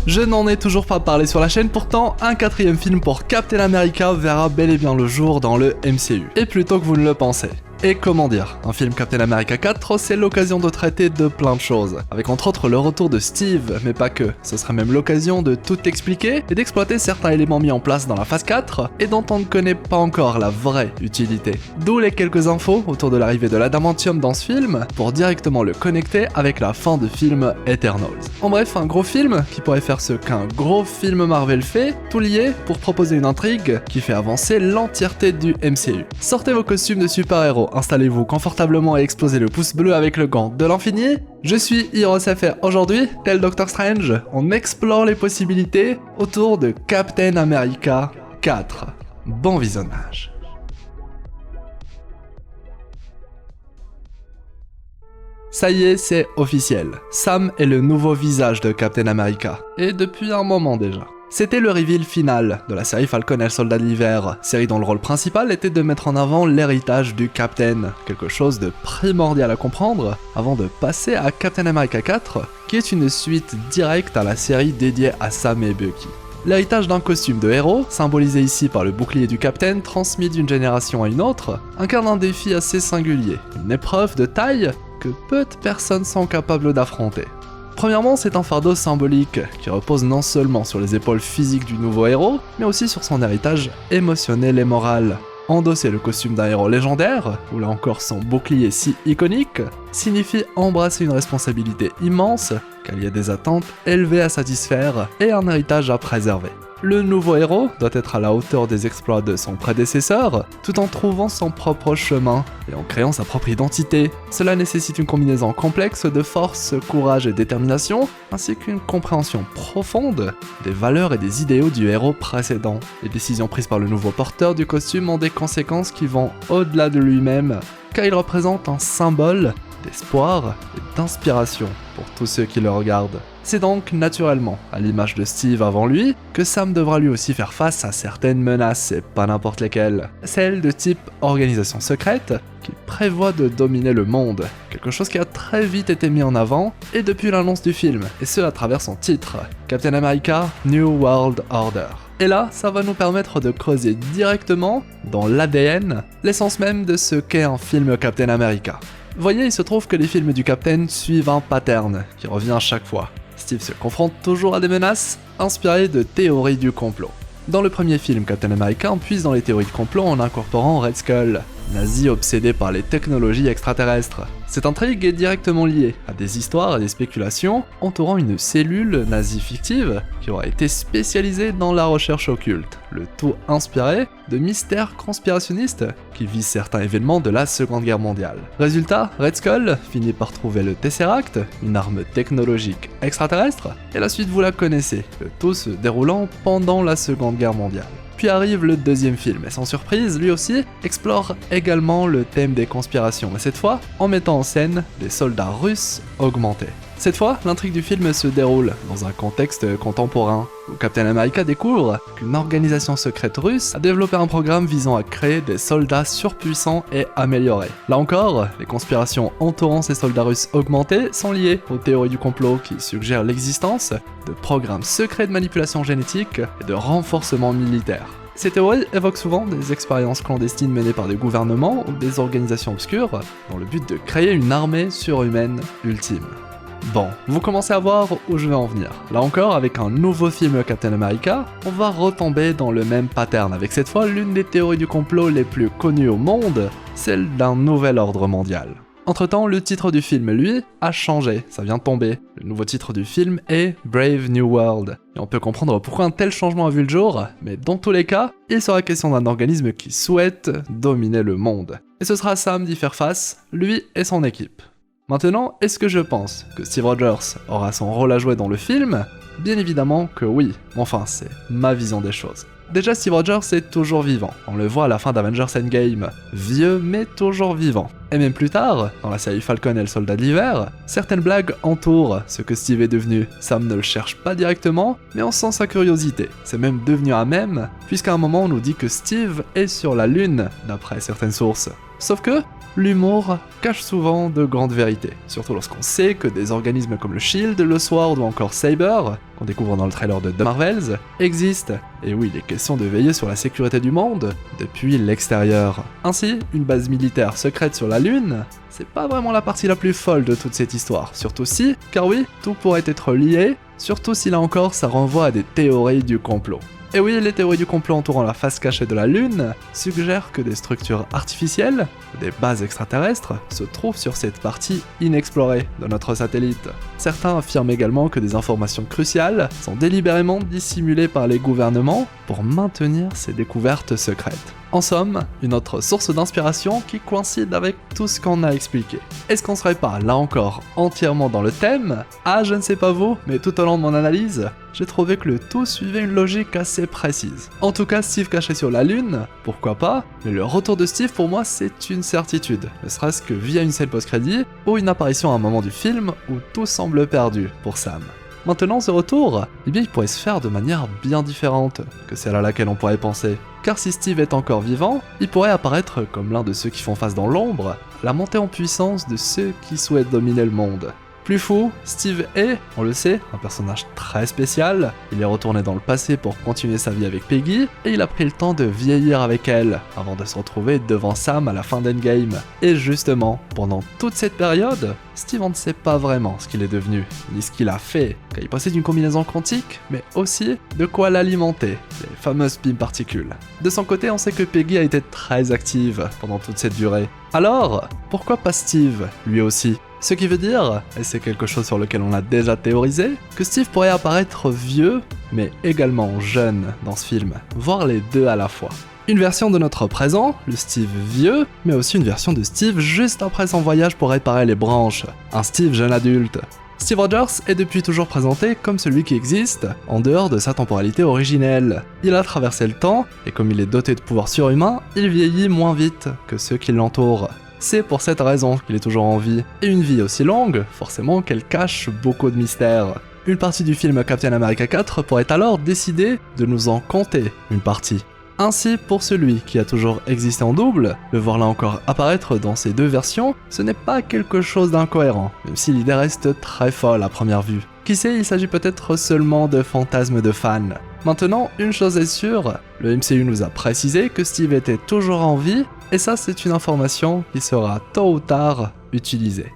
Je n'en ai toujours pas parlé sur la chaîne, pourtant un 4e film pour Captain America verra bel et bien le jour dans le MCU. Et plus tôt que vous ne le pensez. Et comment dire, un film Captain America 4, c'est l'occasion de traiter de plein de choses, avec entre autres le retour de Steve, mais pas que. Ce sera même l'occasion de tout expliquer et d'exploiter certains éléments mis en place dans la phase 4 et dont on ne connaît pas encore la vraie utilité. D'où les quelques infos autour de l'arrivée de l'adamantium dans ce film, pour directement le connecter avec la fin de film Eternals. En bref, un gros film qui pourrait faire ce qu'un gros film Marvel fait, tout lié pour proposer une intrigue qui fait avancer l'entièreté du MCU. Sortez vos costumes de super-héros, installez-vous confortablement et explosez le pouce bleu avec le gant de l'infini. Je suis HeroesFR. Aujourd'hui, tel Doctor Strange, on explore les possibilités autour de Captain America 4. Bon visionnage. Ça y est, c'est officiel. Sam est le nouveau visage de Captain America. Et depuis un moment déjà. C'était le reveal final de la série Falcon et le Soldat de l'Hiver, série dont le rôle principal était de mettre en avant l'héritage du Captain, quelque chose de primordial à comprendre avant de passer à Captain America 4, qui est une suite directe à la série dédiée à Sam et Bucky. L'héritage d'un costume de héros, symbolisé ici par le bouclier du Captain transmis d'une génération à une autre, incarne un défi assez singulier, une épreuve de taille que peu de personnes sont capables d'affronter. Premièrement, c'est un fardeau symbolique qui repose non seulement sur les épaules physiques du nouveau héros, mais aussi sur son héritage émotionnel et moral. Endosser le costume d'un héros légendaire, ou là encore son bouclier si iconique, signifie embrasser une responsabilité immense, car il y a des attentes élevées à satisfaire et un héritage à préserver. Le nouveau héros doit être à la hauteur des exploits de son prédécesseur, tout en trouvant son propre chemin et en créant sa propre identité. Cela nécessite une combinaison complexe de force, courage et détermination, ainsi qu'une compréhension profonde des valeurs et des idéaux du héros précédent. Les décisions prises par le nouveau porteur du costume ont des conséquences qui vont au-delà de lui-même, car il représente un symbole d'espoir et d'inspiration pour tous ceux qui le regardent. C'est donc naturellement, à l'image de Steve avant lui, que Sam devra lui aussi faire face à certaines menaces, et pas n'importe lesquelles. Celles de type organisation secrète, qui prévoit de dominer le monde, quelque chose qui a très vite été mis en avant, et depuis l'annonce du film, et ce à travers son titre, Captain America New World Order. Et là, ça va nous permettre de creuser directement, dans l'ADN, l'essence même de ce qu'est un film Captain America. Voyez, il se trouve que les films du Captain suivent un pattern qui revient à chaque fois. Steve se confronte toujours à des menaces inspirées de théories du complot. Dans le premier film Captain America, on puise dans les théories de complot en incorporant Red Skull, nazi obsédé par les technologies extraterrestres. Cette intrigue est directement liée à des histoires et des spéculations entourant une cellule nazie fictive qui aura été spécialisée dans la recherche occulte, le tout inspiré de mystères conspirationnistes qui visent certains événements de la Seconde Guerre mondiale. Résultat, Red Skull finit par trouver le Tesseract, une arme technologique extraterrestre, et la suite vous la connaissez, le tout se déroulant pendant la Seconde Guerre mondiale. Puis arrive le deuxième film, et sans surprise, lui aussi, explore également le thème des conspirations, mais cette fois en mettant en scène des soldats russes augmentés. Cette fois, l'intrigue du film se déroule dans un contexte contemporain, où Captain America découvre qu'une organisation secrète russe a développé un programme visant à créer des soldats surpuissants et améliorés. Là encore, les conspirations entourant ces soldats russes augmentés sont liées aux théories du complot qui suggèrent l'existence de programmes secrets de manipulation génétique et de renforcement militaire. Ces théories évoquent souvent des expériences clandestines menées par des gouvernements ou des organisations obscures dans le but de créer une armée surhumaine ultime. Bon, vous commencez à voir où je vais en venir. Là encore, avec un nouveau film Captain America, on va retomber dans le même pattern, avec cette fois l'une des théories du complot les plus connues au monde, celle d'un nouvel ordre mondial. Entre-temps, le titre du film, lui, a changé, ça vient de tomber. Le nouveau titre du film est Brave New World. Et on peut comprendre pourquoi un tel changement a vu le jour, mais dans tous les cas, il sera question d'un organisme qui souhaite dominer le monde. Et ce sera Sam d'y faire face, lui et son équipe. Maintenant, est-ce que je pense que Steve Rogers aura son rôle à jouer dans le film ? Bien évidemment que oui, enfin c'est ma vision des choses. Déjà, Steve Rogers est toujours vivant, on le voit à la fin d'Avengers Endgame, vieux mais toujours vivant. Et même plus tard, dans la série Falcon et le Soldat de l'Hiver, certaines blagues entourent ce que Steve est devenu. Sam ne le cherche pas directement, mais on sent sa curiosité. C'est même devenu un mème, puisqu'à un moment on nous dit que Steve est sur la Lune, d'après certaines sources. Sauf que l'humour cache souvent de grandes vérités, surtout lorsqu'on sait que des organismes comme le SHIELD, le SWORD ou encore Saber, qu'on découvre dans le trailer de The Marvels, existent. Et oui, il est question de veiller sur la sécurité du monde depuis l'extérieur. Ainsi, une base militaire secrète sur la Lune, c'est pas vraiment la partie la plus folle de toute cette histoire, surtout si, car oui, tout pourrait être lié, surtout si là encore ça renvoie à des théories du complot. Et oui, les théories du complot entourant la face cachée de la Lune suggèrent que des structures artificielles, des bases extraterrestres, se trouvent sur cette partie inexplorée de notre satellite. Certains affirment également que des informations cruciales sont délibérément dissimulées par les gouvernements pour maintenir ces découvertes secrètes. En somme, une autre source d'inspiration qui coïncide avec tout ce qu'on a expliqué. Est-ce qu'on serait pas, là encore, entièrement dans le thème? Ah, je ne sais pas vous, mais tout au long de mon analyse, j'ai trouvé que le tout suivait une logique assez précise. En tout cas, Steve caché sur la Lune, pourquoi pas, mais le retour de Steve pour moi c'est une certitude, ne serait-ce que via une scène post-crédit ou une apparition à un moment du film où tout semble perdu pour Sam. Maintenant, ce retour, eh bien, il pourrait se faire de manière bien différente que celle à laquelle on pourrait penser. Car si Steve est encore vivant, il pourrait apparaître comme l'un de ceux qui font face dans l'ombre, la montée en puissance de ceux qui souhaitent dominer le monde. Plus fou, Steve est, on le sait, un personnage très spécial. Il est retourné dans le passé pour continuer sa vie avec Peggy, et il a pris le temps de vieillir avec elle, avant de se retrouver devant Sam à la fin d'Endgame. Et justement, pendant toute cette période, Steve on ne sait pas vraiment ce qu'il est devenu, ni ce qu'il a fait, car il possède une combinaison quantique, mais aussi de quoi l'alimenter, les fameuses PIM particules. De son côté, on sait que Peggy a été très active pendant toute cette durée. Alors, pourquoi pas Steve, lui aussi? Ce qui veut dire, et c'est quelque chose sur lequel on a déjà théorisé, que Steve pourrait apparaître vieux, mais également jeune dans ce film, voire les deux à la fois. Une version de notre présent, le Steve vieux, mais aussi une version de Steve juste après son voyage pour réparer les branches, un Steve jeune adulte. Steve Rogers est depuis toujours présenté comme celui qui existe en dehors de sa temporalité originelle. Il a traversé le temps, et comme il est doté de pouvoirs surhumains, il vieillit moins vite que ceux qui l'entourent. C'est pour cette raison qu'il est toujours en vie. Et une vie aussi longue, forcément qu'elle cache beaucoup de mystères. Une partie du film Captain America 4 pourrait alors décider de nous en conter une partie. Ainsi, pour celui qui a toujours existé en double, le voir là encore apparaître dans ces deux versions, ce n'est pas quelque chose d'incohérent, même si l'idée reste très folle à première vue. Qui sait, il s'agit peut-être seulement de fantasmes de fans. Maintenant, une chose est sûre, le MCU nous a précisé que Steve était toujours en vie, et ça c'est une information qui sera tôt ou tard utilisée.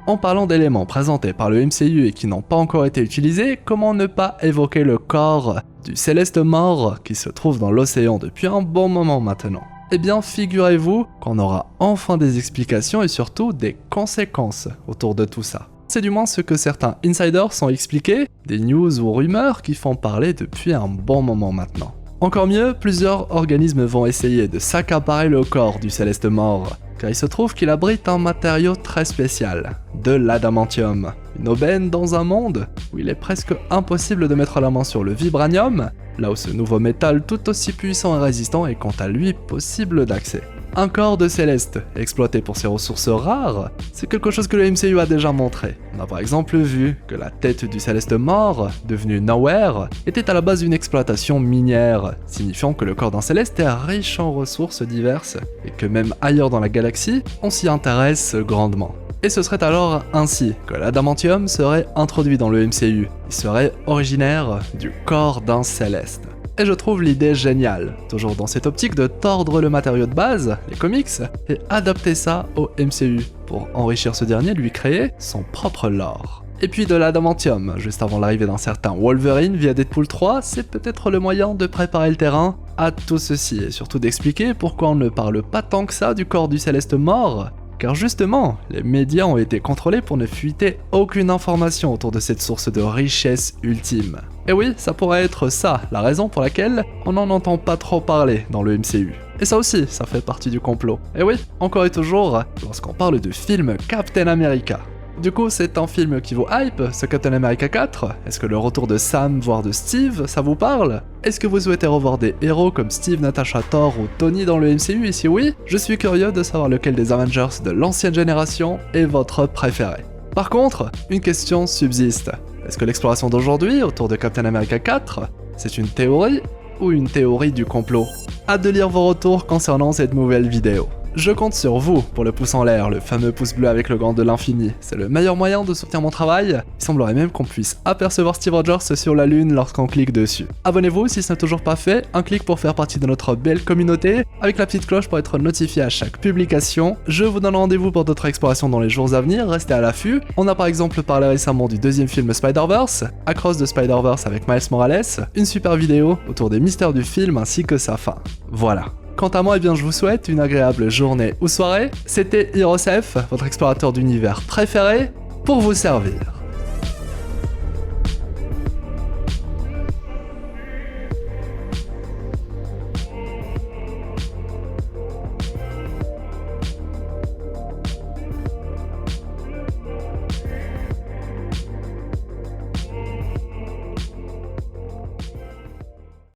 En parlant d'éléments présentés par le MCU et qui n'ont pas encore été utilisés, comment ne pas évoquer le corps du Céleste mort qui se trouve dans l'océan depuis un bon moment maintenant? Eh bien, figurez-vous qu'on aura enfin des explications et surtout des conséquences autour de tout ça. C'est du moins ce que certains insiders ont expliqué, des news ou rumeurs qui font parler depuis un bon moment maintenant. Encore mieux, plusieurs organismes vont essayer de s'accaparer le corps du Céleste mort, car il se trouve qu'il abrite un matériau très spécial, de l'adamantium, une aubaine dans un monde où il est presque impossible de mettre la main sur le vibranium, là où ce nouveau métal tout aussi puissant et résistant est quant à lui possible d'accès. Un corps de Céleste, exploité pour ses ressources rares, c'est quelque chose que le MCU a déjà montré. On a par exemple vu que la tête du Céleste mort, devenue Nowhere, était à la base une exploitation minière, signifiant que le corps d'un Céleste est riche en ressources diverses, et que même ailleurs dans la galaxie, on s'y intéresse grandement. Et ce serait alors ainsi que l'adamantium serait introduit dans le MCU, il serait originaire du corps d'un Céleste. Et je trouve l'idée géniale, toujours dans cette optique de tordre le matériau de base, les comics, et adapter ça au MCU, pour enrichir ce dernier, lui créer son propre lore. Et puis de l'adamantium, juste avant l'arrivée d'un certain Wolverine via Deadpool 3, c'est peut-être le moyen de préparer le terrain à tout ceci, et surtout d'expliquer pourquoi on ne parle pas tant que ça du corps du Céleste mort, car justement, les médias ont été contrôlés pour ne fuiter aucune information autour de cette source de richesse ultime. Et oui, ça pourrait être ça, la raison pour laquelle on n'en entend pas trop parler dans le MCU. Et ça aussi, ça fait partie du complot. Et oui, encore et toujours, lorsqu'on parle de film Captain America. Du coup, c'est un film qui vous hype, ce Captain America 4? Est-ce que le retour de Sam, voire de Steve, ça vous parle? Est-ce que vous souhaitez revoir des héros comme Steve, Natasha, Thor ou Tony dans le MCU, et si oui, je suis curieux de savoir lequel des Avengers de l'ancienne génération est votre préféré. Par contre, une question subsiste. Est-ce que l'exploration d'aujourd'hui, autour de Captain America 4, c'est une théorie ou une théorie du complot? Hâte de lire vos retours concernant cette nouvelle vidéo. Je compte sur vous pour le pouce en l'air, le fameux pouce bleu avec le gant de l'infini. C'est le meilleur moyen de soutenir mon travail. Il semblerait même qu'on puisse apercevoir Steve Rogers sur la lune lorsqu'on clique dessus. Abonnez-vous si ce n'est toujours pas fait, un clic pour faire partie de notre belle communauté, avec la petite cloche pour être notifié à chaque publication. Je vous donne rendez-vous pour d'autres explorations dans les jours à venir, restez à l'affût. On a par exemple parlé récemment du deuxième film Spider-Verse, Across the Spider-Verse avec Miles Morales, une super vidéo autour des mystères du film ainsi que sa fin. Voilà. Quant à moi, eh bien, je vous souhaite une agréable journée ou soirée. C'était Hirosef, votre explorateur d'univers préféré, pour vous servir.